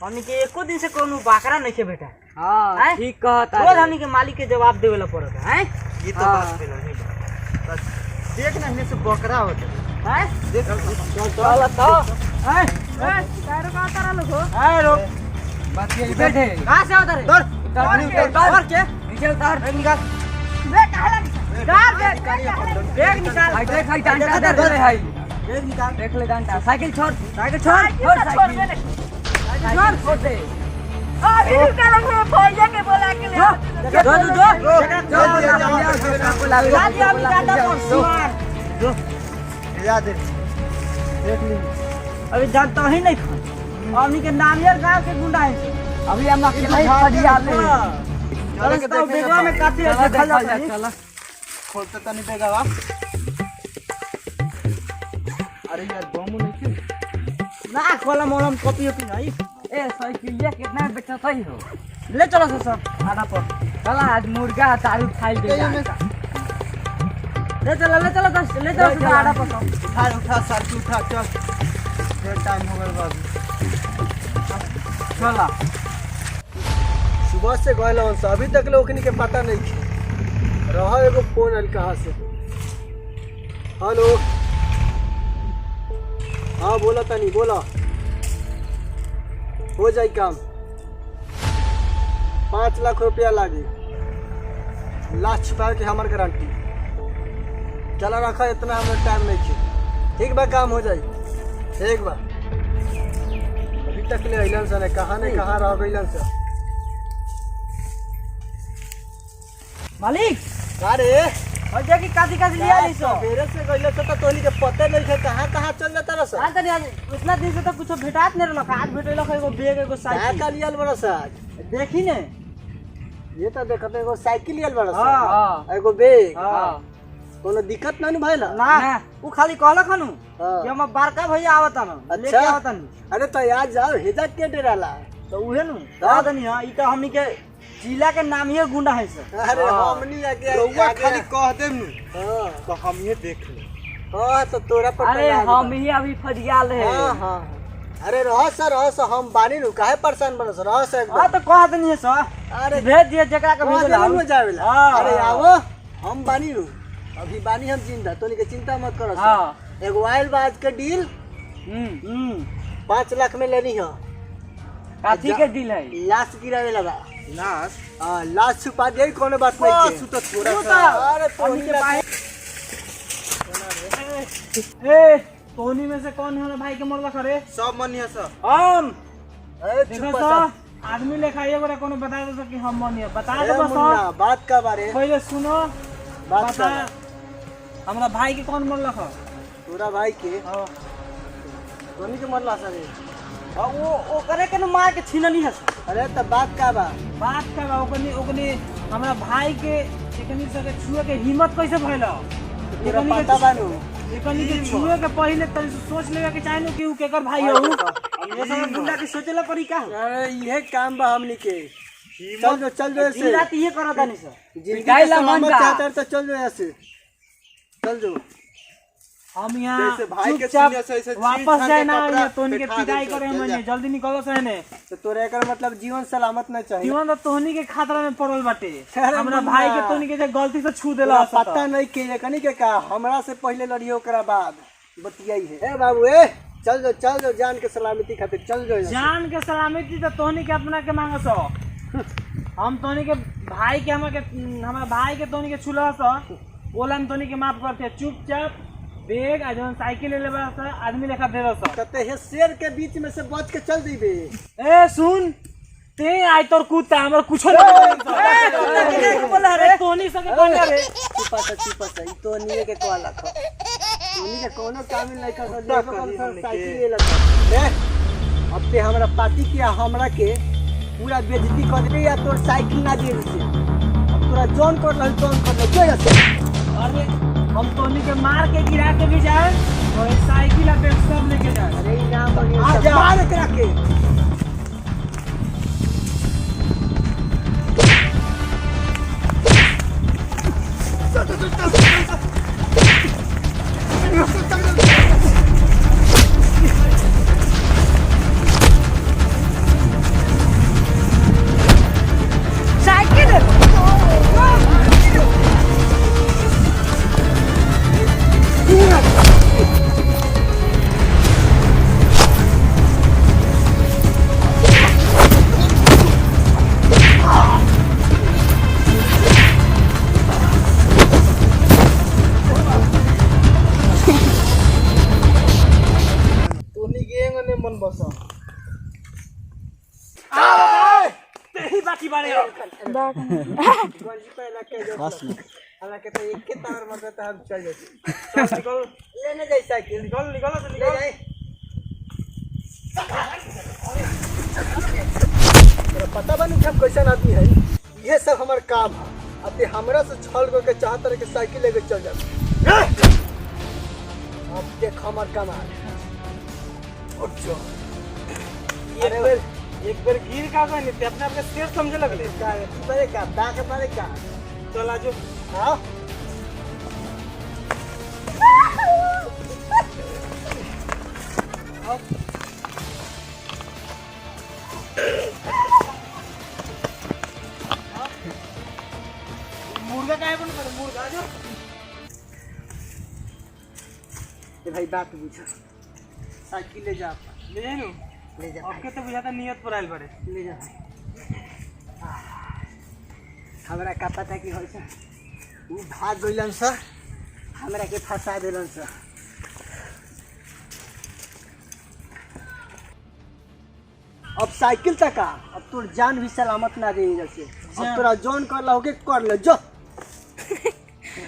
हमनी के एको दिन से कोनो बाकरा नहीं के बेटा। हां ठीक कहता रोज हमनी के मालिक के जवाब देवेला पड़त है। ये तो बात पे नहीं बस देख ना इनसे बकरा होता हैं देख चल तो हैं टायर का तारा लोगो हैं रो बात ये बैठे कहां से उधर उतर और के नीचे उतार निकाल बे काला निकाल बैग निकाल आई देख आई डांटा दे रे भाई बैग निकाल देख ले डांटा साइकिल छोड़ साइकिल छोड़ साइकिल छोड़ दे अभी निकाल के भैया के बोला के ले जो याद है देख ली अभी जानता ही नहीं था हमनी के नामियर गांव के गुंडा है अभी हम अकेला ही फरिया ले चल बेगवा में काटी है चल खोलते तनी बेगवा अरे यार बम नहीं ना खोला मोरम कॉपी ओपी नहीं ए साइकिल ये कितना बेचा सही हो ले चलो सब आधा पर चला आज मुर्गा तारू खाई दे ले चलो आधा पर उठा साथी उठा चल फिर टाइम हो गया बाबू चला सुबह से गए से अभी तक लोग के पता नहीं रहा एगो फोन आयल कहाँ से हेलो हाँ बोला तनी बोला हो जाए काम 5 लाख रुपया लागे लास्ट छुपा के हमार गारंटी चला रखा इतना हमारे टाइम नहीं है ठीक बा काम हो जाए ठीक बा अभी तक ले अलन से कहाँ नहीं कहाँ रह गइलन से मालिक अरे और जाके काटी लिया ली सो बेरे से गइले से तो तोनी के पता नहीं है कहाँ चल जाता रहा आज तनी आज इतना दिन से तो कुछ भेटात नहीं रहल आज भेटेला एगो बैग एगो क्या साइकिल का लियल बड़ा साज देखी ने ये तो देखत एगो साइकिल लियल बड़ा हां सा एगो बैग हां कोनो दिक्कत ना भइला ना उ खाली कहला खनु हाँ। कि हम बड़का भैया आवता न लेके अच्छा। आवता न अरे तो याद जाओ हेजा के डेराला तो उहे नु दा दनी हां ई तो हमनी के जिला के नाम ही गुंडा है सर अरे हमनी आके रउआ खाली कह देम नु हां तो हम ये देख ले हां तो तोरा पर अरे हम ही अभी फरियाल है हां हां अरे रह सर हम बानी नु काहे परेशान बनस रह सर हां एकदम तो कह दनी है सर अरे भेज दिए जकरा के भेजला भेजला हो जावेला हाँ, अरे हाँ। आओ हम बानी नु अभी बानी हम जिंदा तोनी के चिंता मत करो हां एगो आइल बाज के डील 5 लाख में लेनी है काठी के डील है लाश गिरावे लगा लाश हां लाश छुपा दे कोनो बात नहीं बस है तू तो थोड़ा तू सा तो अरे हमनी तोनी के के पाए ए तोनी में से कौन है भाई के मरला करे सब मन है सब हम अरे देखो चुप सर आदमी लेखा एगो कोनो बता दो कि हम मनी बता दो बस बात का बारे पहले सुनो बात बता कर हमरा भाई के कौन मरला है तोरा भाई के हां तोनी के मरला सरे वो करे के न मार के छीननी है सर अरे त बात का बा बात का ओकनी हमरा भाई के एकनी से छुए के हिम्मत कैसे भइला तोरा पता बानू एकनी के छुए के पहले तनी सोच लेवे के चाहिए कि उ केकर भाई हो ये सब गुंडा के सोचेला पड़ी का अरे ये काम बा हमनी के चल जो ऐसे दिन रात ये करत नहीं सर जिंदगी गाइला का मन सलामत का। चाहता है तो चल जो ऐसे चल जो हम यहाँ जैसे भाई के चुपचाप सीने से ऐसे वापस छीन जाए छान ना के ये तोहनी के बैठा पिटाई दे, करे चल मने जा। जल्दी निकलो से ने तो तोरा एकर मतलब जीवन सलामत ना चाहिए जीवन तो तोहनी के खतरा में पड़ल बाटे अरे हमरा मुन्ना। भाई के तोहनी के जे गलती से छू देला तोरा पता नहीं के कनी के का हमरा से पहले लड़ियो ओकरा बाद बतियाई है ए बाबू ए चल जो जान के सलामती खातिर चल जो यहाँ से। जान के सलामती तो तोहनी के अपना के मांगो हम तोहनी के भाई के हमरा भाई के तोहनी के छुला बोला हम तोहनी के माफ करते चुपचाप बैग आ जौन साइकिल ले लेबा आदमी लेखा दे दो कते हे शेर के बीच में से बच के चल दीबे ए सुन ते आई तोर कुत्ता हमर कुछो नहीं बोला रे तोहनी संगे कोन रे चुपा सा ई तो नीले के कॉल रखो तोनी के कोनो काम नहीं कर सकते साइकिल ले लगा ए अब ते हमरा पार्टी किया हमरा के पूरा बेइज्जती कर दे या तोर साइकिल ना दे से अब तोरा जोन कर रहल जोन कर ले जो ऐसे अरे हम तोहनी के मार के गिरा के भी जाए और एक साइकिल आ बैग सब लेके जाए अरे इनाम बनिए आ जा। मार के रखे गंजी पहला के जो हालांकि तो एक के तार मारते तो हम चल जाते निकल लेने जाए साइकिल निकल जाए तेरा पता बनी हम कैसा आदमी है ये सब हमार काम है अब ते हमरा से छल करके चाहत रहे कि साइकिल लेके चल जा अब देख हमार कमाल उठ जो एक बार गिर का गए नहीं अपने आप के शेर समझे लगले का बैक मारे का चल आजो हाँ मुर्गा काहे बन कर मुर्गा जो भाई बात बुझो साइकिल ले जा ले जाए नु ले जा आपके तो बुझाता नियत पर आइल बड़े ले जा हमरा का पता कि होय छ उ भाग गइलन छ हमरा के फंसा देलन छ अब साइकिल तक आ अब तोर जान भी सलामत ना रही जैसे अब तोरा जॉन कर ला होके कर ले जो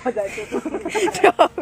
हो जाए तो